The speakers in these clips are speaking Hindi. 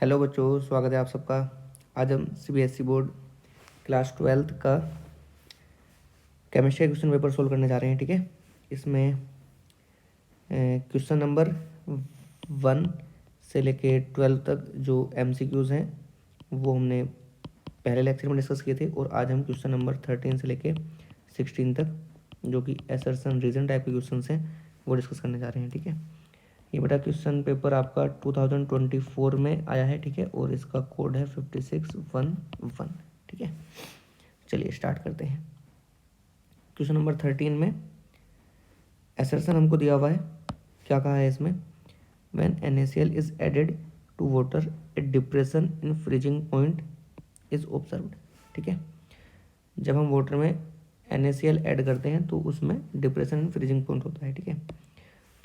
हेलो बच्चों, स्वागत है आप सबका। आज हम सीबीएसई बोर्ड क्लास 12th का केमिस्ट्री क्वेश्चन पेपर सोल्व करने जा रहे हैं। ठीक है, इसमें क्वेश्चन नंबर 1 से लेके 12 तक जो एमसीक्यूज़ हैं वो हमने पहले लेक्चर में डिस्कस किए थे, और आज हम क्वेश्चन नंबर 13 से लेके 16 तक जो कि असर्शन रीजन टाइप के क्वेश्चन हैं वो डिस्कस करने जा रहे हैं। ठीक है, ये बेटा क्वेश्चन पेपर आपका 2024 में आया है। ठीक है, और इसका कोड है 5611। ठीक है, चलिए स्टार्ट करते हैं। क्वेश्चन नंबर 13 में असर्शन हमको दिया हुआ है। क्या कहा है इसमें? When NaCl is added to water a depression in freezing point is observed. ठीक है, जब हम वाटर में NaCl ऐड करते हैं तो उसमें डिप्रेशन इन फ्रीजिंग पॉइंट होता है। ठीक है,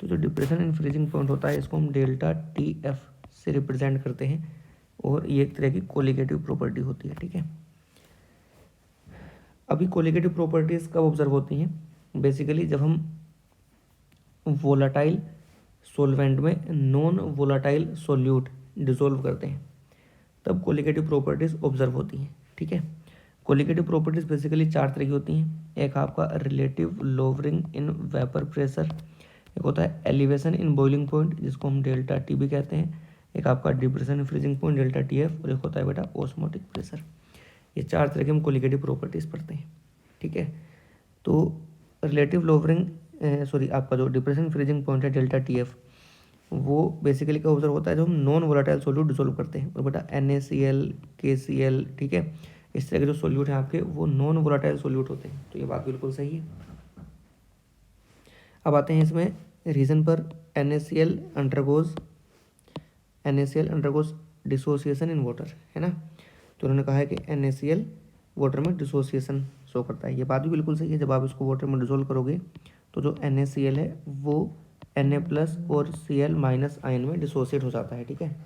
तो जो डिप्रेशन इन फ्रीजिंग पॉइंट होता है इसको हम डेल्टा TF से रिप्रेजेंट करते हैं, और ये एक तरह की कोलिगेटिव प्रॉपर्टी होती है। ठीक है, अभी कोलिगेटिव प्रॉपर्टीज कब ऑब्जर्व होती हैं? बेसिकली जब हम वोलाटाइल सोलवेंट में नॉन वोलाटाइल सोल्यूट डिसोल्व करते हैं तब कोलिगेटिव प्रॉपर्टीज ऑब्जर्व होती हैं। ठीक है, कोलिगेटिव प्रॉपर्टीज बेसिकली 4 तरह की होती हैं। एक आपका relative lowering in vapour pressure, एक होता है एलिवेशन इन बॉइलिंग पॉइंट जिसको हम डेल्टा TB कहते हैं, एक आपका depression in freezing point delta TF, और एक होता है बेटा ऑस्मोटिक प्रेशर। ये 4 तरह के हम कोलिगेटिव प्रॉपर्टीज पढ़ते हैं। ठीक है, तो रिलेटिव लोवरिंग आपका जो डिप्रेशन फ्रीजिंग पॉइंट है डेल्टा TF, वो बेसिकली क्या ऑब्जर्व होता है जब हम नॉन वोलाटाइल सोल्यूट डिसोल्व करते हैं। और बेटा NaCl KCl, ठीक है, इस तरह के जो सोल्यूट हैं आपके वो नॉन वोलाटाइल सोल्यूट होते हैं। तो ये बात बिल्कुल सही है। अब आते हैं इसमें रीज़न पर। NaCl undergoes dissociation in water, है ना। तो उन्होंने कहा है कि NaCl वाटर में डिसोसिएशन शो करता है। ये बात भी बिल्कुल सही है। जब आप इसको वाटर में डिसोल्व करोगे तो जो NaCl है वो Na+ और Cl- आयन में डिसोसिएट हो जाता है। ठीक है,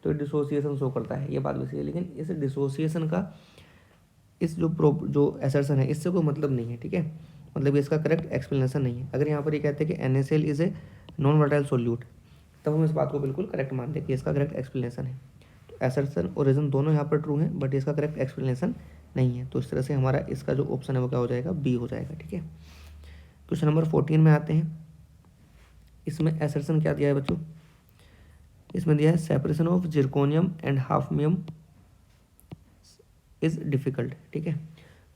तो डिसोसिएशन शो करता है, ये बात भी सही है। लेकिन इस डिसोसिएशन का इस जो असर्शन है इससे कोई मतलब नहीं है। ठीक है, मतलब इसका करेक्ट एक्सप्लेनेशन नहीं है। अगर यहाँ पर ये कहते हैं कि NaCl is a non volatile solute, तब हम इस बात को बिल्कुल करेक्ट मानते हैं कि इसका करेक्ट एक्सप्लेनेशन है। तो असर्शन और रीजन दोनों यहाँ पर ट्रू हैं, बट इसका करेक्ट एक्सप्लेनेशन नहीं है। तो इस तरह से हमारा इसका जो ऑप्शन है वो क्या हो जाएगा? B हो जाएगा। ठीक है, क्वेश्चन नंबर 14 में आते हैं। इसमें असर्शन क्या दिया है बच्चों? इसमें दिया है separation of zirconium and hafnium is difficult. ठीक है,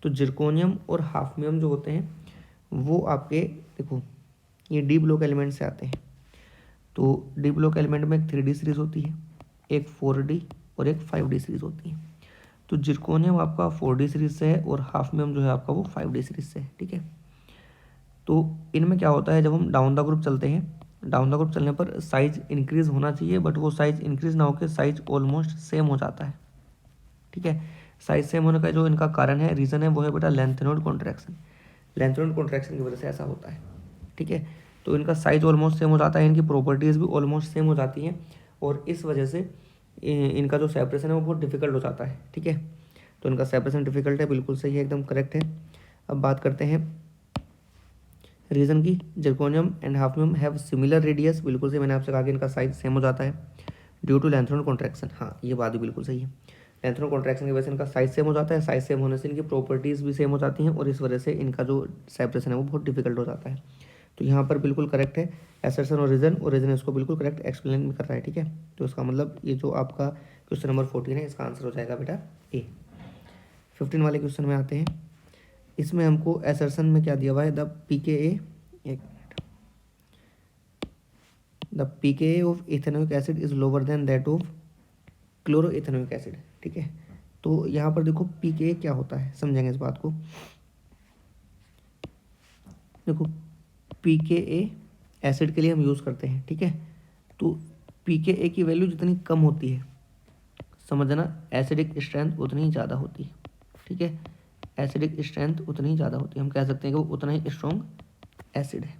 तो जिरकोनियम और हाफनियम जो होते हैं वो आपके देखो ये डी ब्लॉक एलिमेंट से आते हैं। तो डी ब्लॉक एलिमेंट में एक 3D सीरीज होती है, एक 4D और एक 5D सीरीज होती है। तो जिरकोनियम आपका 4D सीरीज से है और हाफनियम जो है आपका वो 5D सीरीज से है। ठीक है, तो इनमें क्या होता है जब हम डाउन द ग्रुप चलते हैं, डाउन द ग्रुप चलने पर साइज इंक्रीज होना चाहिए, बट वो साइज इंक्रीज ना होकर साइज ऑलमोस्ट सेम हो जाता है। ठीक है, साइज सेम होने का जो इनका कारण है, रीज़न है, वो है बेटा लेंथेनोइड कॉन्ट्रैक्शन। लेंथेनोइड कॉन्ट्रैक्शन की वजह से ऐसा होता है। ठीक है, तो इनका साइज ऑलमोस्ट सेम हो जाता है, इनकी प्रॉपर्टीज़ भी ऑलमोस्ट सेम हो जाती हैं, और इस वजह से इनका जो सेपरेशन है वो बहुत डिफिकल्ट हो जाता है। ठीक है, तो इनका सेपरेशन डिफिकल्ट है, बिल्कुल सही है, एकदम करेक्ट है। अब बात करते हैं रीज़न की। Zirconium and hafnium have similar radius, बिल्कुल सही, मैंने आपसे कहा कि इनका साइज सेम हो जाता है ड्यू टू लेंथेनोइड कॉन्ट्रैक्शन। हाँ, ये बात भी बिल्कुल सही है। लेंथेनोइड कॉन्ट्रैक्शन की वजह से इनका साइज सेम हो जाता है, साइज सेम होने से इनकी प्रॉपर्टीज़ भी सेम हो जाती हैं, और इस वजह से इनका जो सेपरेशन है वो बहुत डिफिकल्ट हो जाता है। तो यहाँ पर बिल्कुल करेक्ट है असर्शन और रीजन इसको बिल्कुल करेक्ट एक्सप्लेन भी कर रहा है। ठीक है, तो इसका मतलब ये जो आपका क्वेश्चन नंबर 14 है इसका आंसर हो जाएगा बेटा A। 15 वाले क्वेश्चन में आते हैं। इसमें हमको असर्शन में क्या दिया हुआ है? The pKa of ethanoic acid is lower than that of chloroethanoic acid. ठीक है, तो यहाँ पर देखो pKa क्या होता है, समझेंगे इस बात को। देखो pKa एसिड के लिए हम यूज़ करते हैं। ठीक है, तो pKa की वैल्यू जितनी कम होती है, समझना, एसिडिक स्ट्रेंथ उतनी ही ज़्यादा होती है। ठीक है, एसिडिक स्ट्रेंथ उतनी ही ज़्यादा होती है, हम कह सकते हैं कि वो उतना ही स्ट्रॉन्ग एसिड है।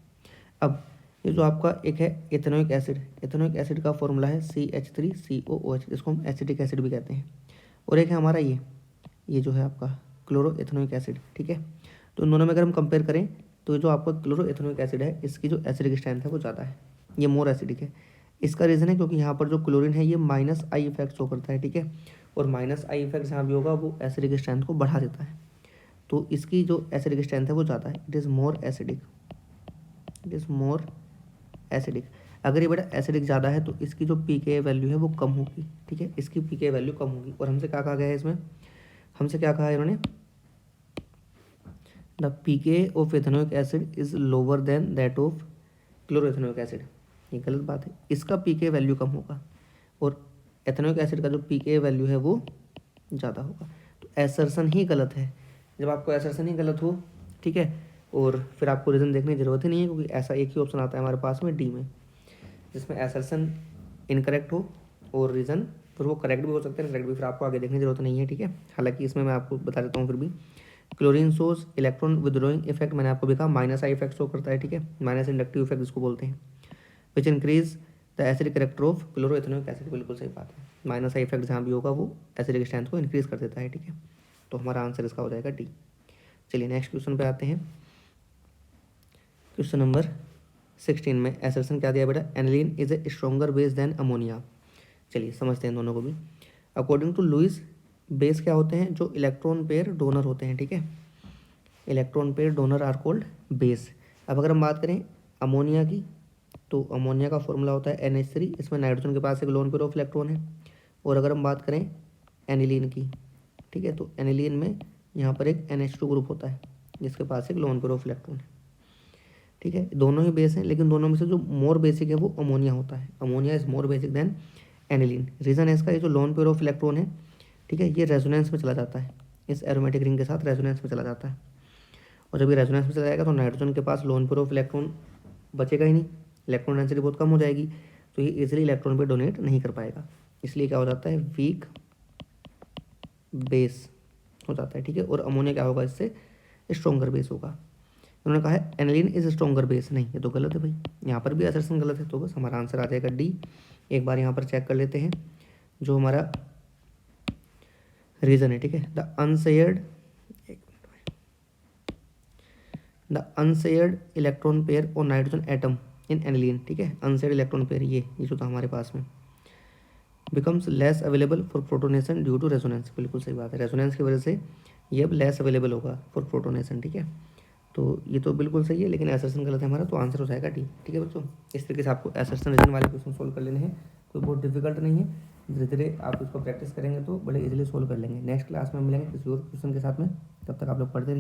अब ये जो आपका एक है इथेनोइक एसिड, इथेनोइक एसिड का फॉर्मूला है CH3COOH, जिसको हम एसिटिक एसिड भी कहते हैं। और एक है हमारा ये जो है आपका क्लोरो इथेनोइक एसिड। ठीक है, तो इन दोनों में अगर हम कंपेयर करें तो जो आपका क्लोरो इथेनोइक एसिड है इसकी जो एसिडिक स्ट्रेंथ है वो ज़्यादा है, ये मोर एसिडिक है। इसका रीज़न है क्योंकि यहाँ पर जो क्लोरीन है ये माइनस आई इफेक्ट शो करता है, ठीक है, और माइनस आई इफेक्ट जहाँ भी होगा वो एसिडिक स्ट्रेंथ को बढ़ा देता है, तो इसकी जो एसिडिक स्ट्रेंथ है वो ज़्यादा है, it is more acidic, it is more acidic. अगर ये बेटा एसिडिक ज़्यादा है तो इसकी जो पीके वैल्यू है वो कम होगी, ठीक है, इसकी पीके वैल्यू कम होगी। और हमसे क्या कहा गया है इसमें, हमसे क्या कहा है इन्होंने, the pK of ethanoic acid is lower than that of chloroethanoic acid. ये गलत बात है, इसका पीके वैल्यू कम होगा और एथेनोइक एसिड का जो पीके वैल्यू है वो ज़्यादा होगा। तो एसर्शन ही गलत है। जब आपको एसर्शन ही गलत हो, ठीक है, और फिर आपको रीज़न देखने की ज़रूरत ही नहीं है, क्योंकि ऐसा एक ही ऑप्शन आता है हमारे पास में डी में, जिसमें एसर्शन इनकरेक्ट हो और रीज़न फिर वो करेक्ट भी हो सकते हैं, करेक्ट भी, फिर आपको आगे देखने की जरूरत नहीं है, ठीक है। हालांकि इसमें मैं आपको बता देता हूँ फिर भी, chlorine source electron withdrawing effect मैंने आपको भी कहा माइनस आई इफेक्ट शो करता है, ठीक है, माइनस इंडक्टिव इफेक्ट इसको बोलते हैं, which increase the acidic character of chloroethanoic acid. बिल्कुल सही बात है, माइनस आई इफेक्ट जहाँ भी होगा वो एसिडिक स्ट्रेंथ को इंक्रीज कर देता है, ठीक है, तो हमारा आंसर इसका हो जाएगा डी। चलिए नेक्स्ट क्वेश्चन पे आते हैं। क्वेश्चन नंबर 16 में एसर्शन क्या दिया बेटा, aniline is a stronger base than ammonia. चलिए समझते हैं दोनों को भी। अकॉर्डिंग टू लुइस, बेस क्या होते हैं, जो इलेक्ट्रॉन पेयर डोनर होते हैं, ठीक है, electron pair donor are called base. अब अगर हम बात करें अमोनिया की, तो अमोनिया का फॉर्मूला होता है NH3, इसमें नाइट्रोजन के पास एक लोन पेयर ऑफ इलेक्ट्रॉन है। और अगर हम बात करें एनिलीन की, ठीक है, तो एनिलीन में यहाँ पर एक NH2 ग्रुप होता है जिसके पास एक लोन पेयर ऑफ इलेक्ट्रॉन है, ठीक है, दोनों ही बेस हैं, लेकिन दोनों में से जो मोर बेसिक है वो अमोनिया होता है। Ammonia is more basic than aniline. Reason है इसका, ये जो लोन पेयर ऑफ इलेक्ट्रॉन है, ठीक है, ये रेजोनेंस में चला जाता है, इस एरोमेटिक रिंग के साथ रेजोनेंस में चला जाता है, और जब ये रेजोनेंस में चला जाएगा तो नाइट्रोजन के पास लोन पेयर ऑफ इलेक्ट्रॉन बचेगा ही नहीं, इलेक्ट्रॉन डेंसिटी बहुत कम हो जाएगी, तो ये इजीली इलेक्ट्रॉन पे डोनेट नहीं कर पाएगा, इसलिए क्या हो जाता है, वीक बेस हो जाता है, ठीक है। और अमोनिया क्या होगा, इससे स्ट्रॉन्गर बेस होगा। उन्होंने कहा है एनिलीन इज स्ट्रॉन्गर बेस, नहीं ये तो गलत है भाई, यहाँ पर भी असर्शन गलत है, तो बस हमारा आंसर आ जाएगा डी। एक बार यहाँ पर चेक कर लेते हैं जो हमारा रीज़न है, ठीक है, द अनशेयर्ड इलेक्ट्रॉन पेयर और नाइट्रोजन एटम इन एनिलीन, ठीक है, अनशेयर्ड इलेक्ट्रॉन पेयर ये जो था हमारे पास में, becomes less available for protonation due to resonance. बिल्कुल सही बात है, रेजोनेंस की वजह से ये अब लेस अवेलेबल होगा फॉर प्रोटोनेशन, ठीक है, तो ये तो बिल्कुल सही है, लेकिन एसर्शन गलत है हमारा, तो आंसर हो जाएगा डी, ठीक है बच्चों। इस तरीके से आपको एसर्शन रीजन वाले क्वेश्चन सोल्व कर लेने हैं, कोई बहुत डिफिकल्ट नहीं है, धीरे धीरे आप इसको प्रैक्टिस करेंगे तो बड़े इजीली सोल्व कर लेंगे। नेक्स्ट क्लास में मिलेंगे किसी और क्वेश्चन के साथ में, तब तक आप लोग पढ़ते रहिए।